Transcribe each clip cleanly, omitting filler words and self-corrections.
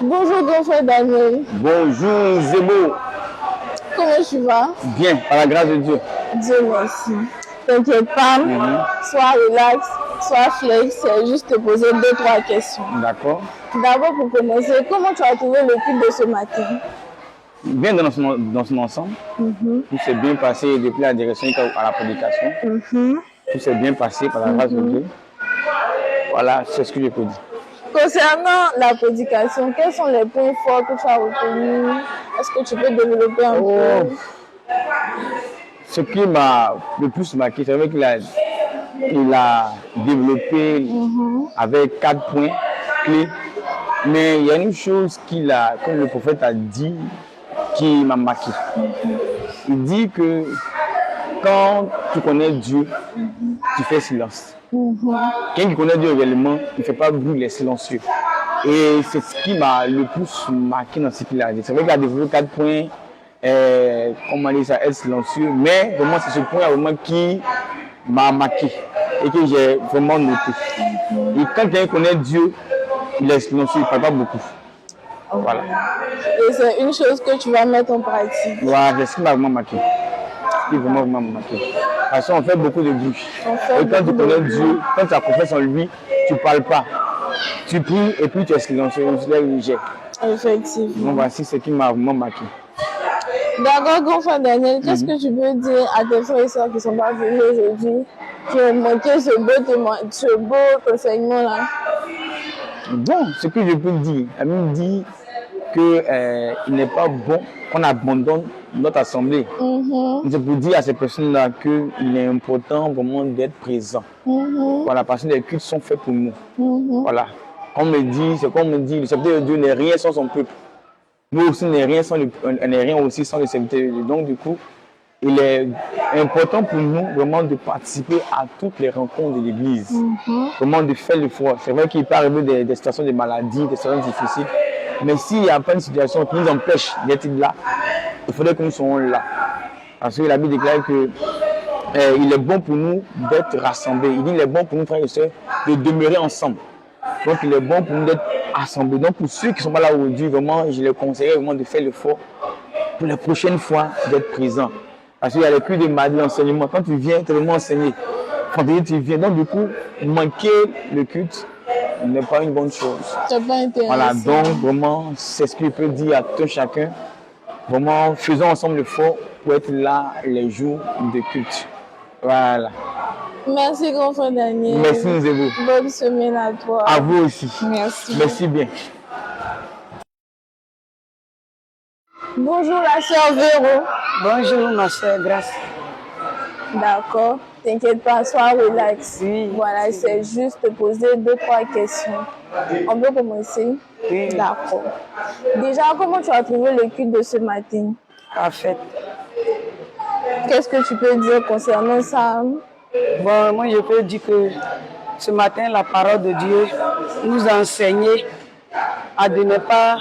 Bonjour, grand frère Daniel. Bonjour Zébo. Comment tu vas? Bien, par la grâce de Dieu. Dieu merci. T'inquiète pas, sois relax, sois flex, c'est juste te poser 2-3 questions. D'accord. D'abord, pour commencer, comment tu as trouvé le culte de ce matin? Bien dans son ensemble. Tout s'est bien passé depuis la direction à la prédication. Tout s'est bien passé par la grâce de Dieu. Voilà, c'est ce que je peux dire. Concernant la prédication, quels sont les points forts que tu as retenus? Est-ce que tu peux développer un peu? Ce qui m'a le plus marqué, c'est vrai qu'il a développé avec 4 points clés. Mais il y a une chose comme le prophète a dit, qui m'a marqué. Il dit que quand tu connais Dieu, tu fais silence. Quelqu'un qui connaît Dieu réellement, il ne fait pas bruit, il est silencieux. Et c'est ce qui m'a le plus marqué dans ce qu'il a dit. C'est vrai qu'il a développé 4 points, comment dire ça, être silencieux, mais vraiment c'est ce point vraiment qui m'a marqué et que j'ai vraiment noté. Et quand quelqu'un connaît Dieu, il est silencieux, il ne parle pas beaucoup. Voilà. Et c'est une chose que tu vas mettre en pratique. Voilà, c'est ce qui m'a vraiment marqué. Qui vraiment marqué. Parce qu'on fait beaucoup de bruit. Et quand tu connais Dieu, quand tu as confiance en lui, tu ne parles pas. Tu pries et puis tu es silencieux, tu es léger. Effectivement. Donc voici ce qui m'a vraiment marqué. D'accord, grand frère Daniel, qu'est-ce que tu peux dire à tes frères et sœurs qui ne sont pas venus aujourd'hui, qui ont manqué ce beau enseignement-là? Bon, ce que je peux dire, elle me dit qu'il n'est pas bon qu'on abandonne notre assemblée. Je peux dire à ces personnes-là qu'il est important vraiment d'être présent. Voilà, parce que les cultes sont faits pour nous. Voilà. C'est comme on me dit, le serviteur de Dieu n'est rien sans son peuple. Nous aussi, on n'est rien aussi sans le serviteur de Dieu. Donc, du coup, il est important pour nous vraiment de participer à toutes les rencontres de l'Église. Vraiment de faire l'effort. C'est vrai qu'il peut arriver des situations de maladie, des situations difficiles. Mais s'il n'y a pas une situation qui nous empêche d'être là, il faudrait que nous soyons là. Parce que la Bible déclare que il est bon pour nous d'être rassemblés. Il dit qu'il est bon pour nous, frères et sœurs, de demeurer ensemble. Donc il est bon pour nous d'être assemblés. Donc pour ceux qui ne sont pas là aujourd'hui, vraiment, je les conseillerais vraiment de faire l'effort pour la prochaine fois d'être présents. Parce qu'il y a les cultes de mardi, l'enseignement. Quand tu viens, tu es vraiment enseigné. Quand tu viens, donc du coup, manquer le culte n'est pas une bonne chose. C'est pas intéressant. Voilà, donc vraiment, c'est ce que je peux dire à tout chacun. Vraiment, faisons ensemble l'effort pour être là les jours de culte. Voilà. Merci, grand frère Daniel. Merci, Zébo. Bonne semaine à toi. À vous aussi. Merci. Merci bien. Bonjour, la sœur Véro. Bonjour, ma sœur, grâce. D'accord. T'inquiète pas, sois relax. Oui. Voilà, c'est juste te poser 2-3 questions. On peut commencer? Oui. D'accord. Déjà, comment tu as trouvé le culte de ce matin? Parfait. Qu'est-ce que tu peux dire concernant ça? Bon, moi, je peux dire que ce matin, la parole de Dieu nous a enseigné à ne pas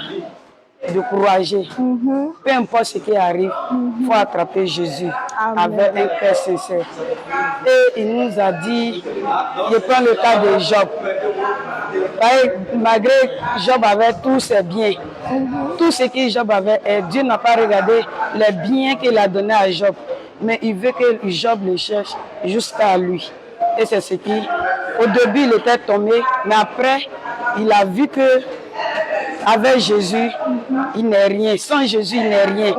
décourager. Peu importe ce qui arrive, il faut attraper Jésus. Amen. Avec un cœur sincère. Et il nous a dit, je prends le cas de Job. Malgré Job avait tous ses biens, tout ce que Job avait, et Dieu n'a pas regardé les biens qu'il a donnés à Job, mais il veut que Job le cherche jusqu'à lui. Et c'est ce qui, au début, il était tombé, mais après, il a vu que avec Jésus, il n'est rien. Sans Jésus, il n'est rien.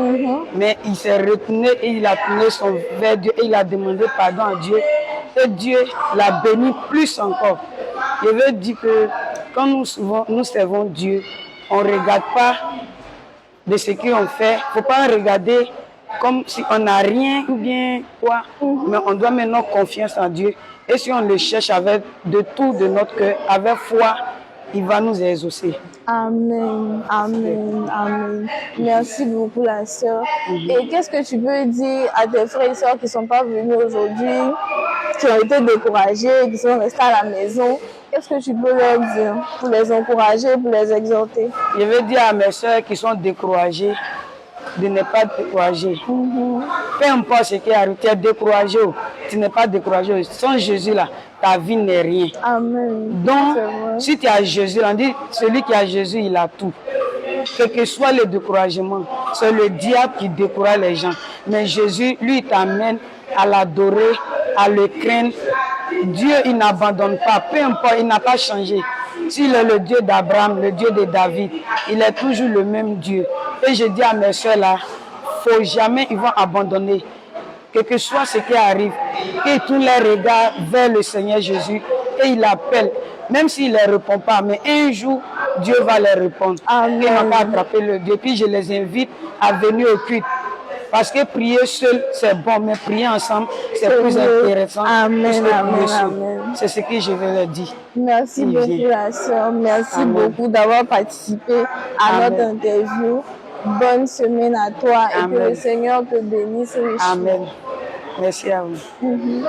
Mais il s'est retourné et il a tourné son vers Dieu et il a demandé pardon à Dieu. Et Dieu l'a béni plus encore. Je veux dire que quand nous servons Dieu, on ne regarde pas de ce qu'on fait. Il ne faut pas regarder comme si on n'a rien ou bien quoi. Mais on doit mettre notre confiance en Dieu. Et si on le cherche avec de tout de notre cœur, avec foi, il va nous exaucer. Amen, amen, amen. Merci beaucoup, la sœur. Et qu'est-ce que tu peux dire à tes frères et sœurs qui ne sont pas venus aujourd'hui, qui ont été découragés, qui sont restés à la maison? Qu'est-ce que tu peux leur dire pour les encourager, pour les exhorter? Je veux dire à mes sœurs qui sont découragées de ne pas décourager. Peu importe ce qui arrive, tu es découragé, tu n'es pas découragé. Sans Jésus, là, ta vie n'est rien. Amen. Donc, si tu as Jésus, on dit celui qui a Jésus, il a tout. quel que soit le découragement, c'est le diable qui décourage les gens. Mais Jésus, lui, t'amène à l'adorer, à le craindre. Dieu, il n'abandonne pas, peu importe, il n'a pas changé. S'il est le Dieu d'Abraham, le Dieu de David, il est toujours le même Dieu. Et je dis à mes soeurs là, faut jamais ils vont abandonner. Quel que soit ce qui arrive, qu'ils tournent les regards vers le Seigneur Jésus et il appelle, même s'il ne les répond pas, mais un jour, Dieu va les répondre. Amen. Ils n'ont pas attrapé le Dieu. Puis je les invite à venir au culte. Parce que prier seul, c'est bon, mais prier ensemble, c'est plus intéressant. Amen, amen, amen. C'est ce que je veux leur dire. Merci beaucoup, la sœur. Merci beaucoup d'avoir participé à notre interview. Bonne semaine à toi et que le Seigneur te bénisse richement. Amen. Merci à vous.